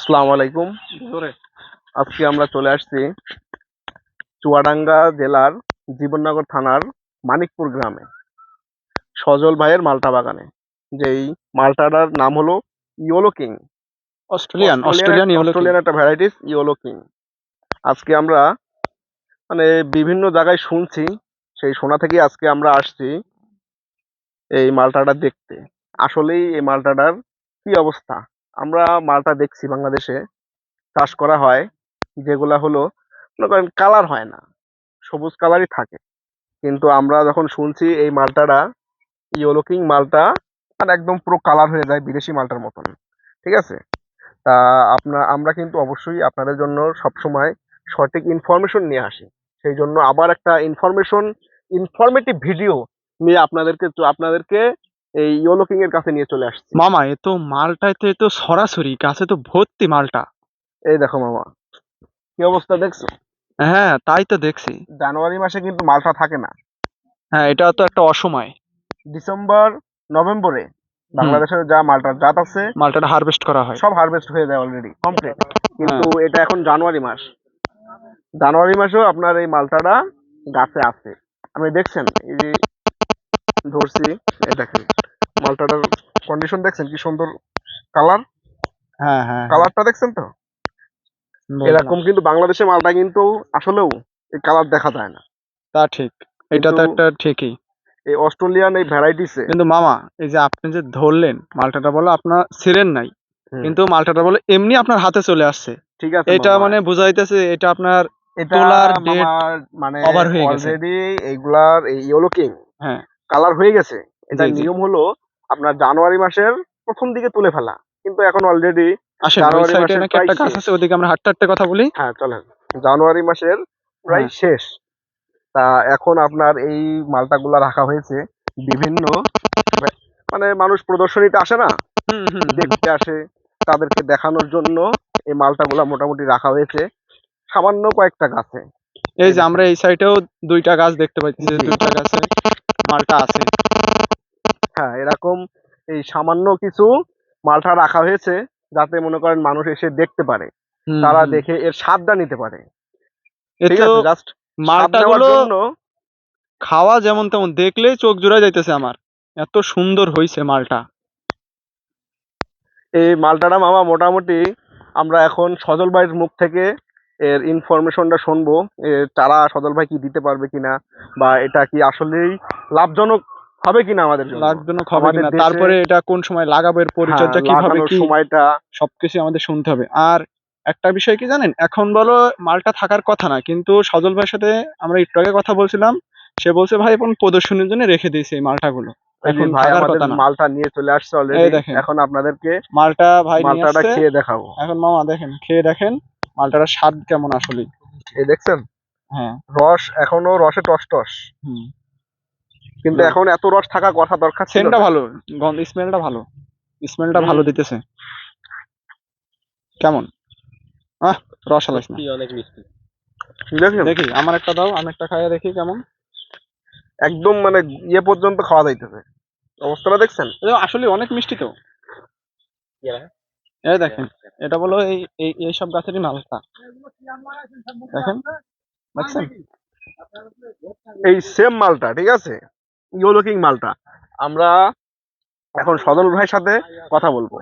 আসসালামু আলাইকুম। আজকে আমরা চলে আসছি চুয়াডাঙ্গা জেলার জীবননগর থানার মানিকপুর গ্রামে সজল ভাইয়ের মালটা বাগানে। যেই মালটাটার নাম হলো yellow king. Australian yellow king. Australian একটা ভ্যারাইটিস ইয়োলো কিং। আজকে আমরা মানে বিভিন্ন জায়গায় শুনছি, সেই শোনা থেকেই আজকে আমরা আসছি এই মালটাটা দেখতে। আসলেই এই মালটাটার কি অবস্থা? আমরা মালটা দেখছি বাংলাদেশে চাষ করা হয়, যেগুলা হলো মনে করেন কালার হয় না, সবুজ কালারই থাকে। কিন্তু আমরা যখন শুনছি এই মালটাটা ইয়েলো কিং মালটা, আর একদম পুরো কালার হয়ে যায় বিদেশি মালটার মতন। ঠিক আছে? তা আমরা কিন্তু অবশ্যই আপনাদের জন্য সবসময় সঠিক ইনফরমেশন নিয়ে আসি। সেই জন্য আবার একটা ইনফরমেটিভ ভিডিও নিয়ে আপনাদেরকে এই ইয়েলো কিং এর কাছে নিয়ে চলে আসছি। মামা, এ তো মালটাতে তো সরাসরি গাছে তো ভর্তি মালটা। এই দেখো মামা, কি অবস্থা দেখছো? হ্যাঁ, তাই তো দেখছি। জানুয়ারি মাসে কিন্তু মালটা থাকে না। হ্যাঁ, এটা তো একটা অসময়। ডিসেম্বর নভেম্বরে হুম, বাংলাদেশের যা মালটার জাত আছে মালটাটা হারভেস্ট করা হয়। সব হারভেস্ট হয়ে যায় অলরেডি কমপ্লিট। কিন্তু হ্যাঁ, এটা এখন জানুয়ারি মাস, জানুয়ারি মাসেও আপনার এই মালটাটা গাছে আছে। আপনি দেখছেন, এই যে ধরছি, এই দেখেন মালটাটার কন্ডিশন দেখছেন কি সুন্দর কালার। হ্যাঁ, হ্যাঁ, হ্যাঁ, কালারটা দেখছেন তো? বুঝলাম। এরকম কিন্তু বাংলাদেশে মালটা কিন্তু আসলেও এই কালার দেখা যায় না। তা ঠিক। এটা কিন্তু তো একটা ঠিকই। এই অস্ট্রেলিয়ান এই ভ্যারাইটিসে কিন্তু মামা, এই যে আপনি যে ধরলেন মালটাটা, বলো আপনার ছিঁড়েন নাই, কিন্তু মালটাটা বলো এমনি আপনার হাতে চলে আসছে। ঠিক আছে এটা মামা, মানে বুঝাইতেছে এটা আপনার এটা তোলার ডেট মামার মানে ওভার হয়ে গেছে। অলরেডি এইগুলার এই ইয়েলো কিং হ্যাঁ, কালার হয়ে গেছে। জি এটার জি। নিয়ম হলো আপনার জানুয়ারি মাসের প্রথম দিকে তুলে ফেলা, কিন্তু এখন অলরেডি আসেন, ওই জানুয়ারি সাইডে মাসের নাকি প্রায় একটা গাছ শেষ। আছে, ওদিকে আমরা হাঁটতে হাঁটতে কথা বলি। হ্যাঁ চলেন, জানুয়ারি মাসের প্রায় হ্যাঁ। শেষ। তা এখন আপনার এই মালটাগুলা রাখা হয়েছে বিভিন্ন মানে মানুষ প্রদর্শনীতে আসে না, হুম হুম হুম। দেখতে আসে, তাদেরকে দেখানোর জন্য এই মালটাগুলা মোটামুটি রাখা হয়েছে সামান্য কয়েকটা গাছে। এই এই যে দেখেন। আমরা এই সাইডেও দুইটা গাছ দেখতে পাচ্ছি, যে জি, দুইটা গাছে মালটা আছে। হ্যাঁ এরকম এই সামান্য কিছু মালটা রাখা হয়েছে যাতে মনে করেন মানুষ এসে দেখতে পারে, হুম তারা হুম। দেখে এর স্বাদটা নিতে পারে। এ ঠিক তো আছে, জাস্ট স্বাদ মালটা নেওয়ার গুলো জন্য। খাওয়া যেমন তেমন, দেখলেই চোখ জুড়ায় যাইতেছে আমার, এত সুন্দর হইছে মালটা। এই মালটাটা মামা মোটামুটি আমরা এখন সজল ভাইয়ের মুখ থেকে এর ইনফরমেশনটা শুনবো, এর চারা সজল ভাই কি দিতে পারবে কিনা, বা এটা কি আসলেই লাভজনক হবে কিনা আমাদের জন্য, লাভজনক হবে আমাদের কিনা, দেশে। তারপরে এটা কোন সময় লাগাবো, এর হ্যাঁ, পরিচর্যা কিভাবে লাগানোর কি, সময়টা। সবকিছু আমাদের শুনতে হবে। আর একটা বিষয় কি জানেন, এখন বলো মালটা থাকার কথা না, কিন্তু সজল ভাইয়ের সাথে আমরা একটু আগে কথা বলছিলাম, সে বলছে ভাই এখন প্রদর্শনীর জন্য রেখে দিয়েছে এই মালটাগুলো, এই যে এখন ভাই থাকার আমাদের কথা না। মালটা নিয়ে চলে আসছে এই অলরেডি, দেখেন, এখন আপনাদেরকে মালটা ভাই নিয়ে মালটাটা আসছে। খেয়ে দেখাবো। এখন মামা দেখেন, খেয়ে দেখেন মালটার স্বাদ কেমন আসলে। এই দেখছেন, হ্যাঁ। রস এখনো রসে টস টস, হুম। কিন্তু এখন এত রস থাকা কথা দরকার ছিল সেন্টটা না। ভালো, গন্ধ, স্মেলটা ভালো, স্মেলটা ভালো হুম, দিতেছে। কেমন? আহ, রস আলাইস না। সত্যি অনেক মিষ্টি। দেখেন দেখি আমার একটা দাও, আমি একটা খাইয়া দেখি কেমন। একদম মানে ইয়ে পর্যন্ত খাওয়া যাইতেছে, অবস্থাটা দেখছেন। এটা আসলে অনেক মিষ্টি তো। এই দেখেন, এটা বলো এই এই এইসব গাছেরই মালটা। দেখেন, দেখছেন? এই সেম মালটা, ঠিক আছে, ইয়েলো কিং মালটা। আমরা এখন সদল ভাইয়ের সাথে কথা বলবো।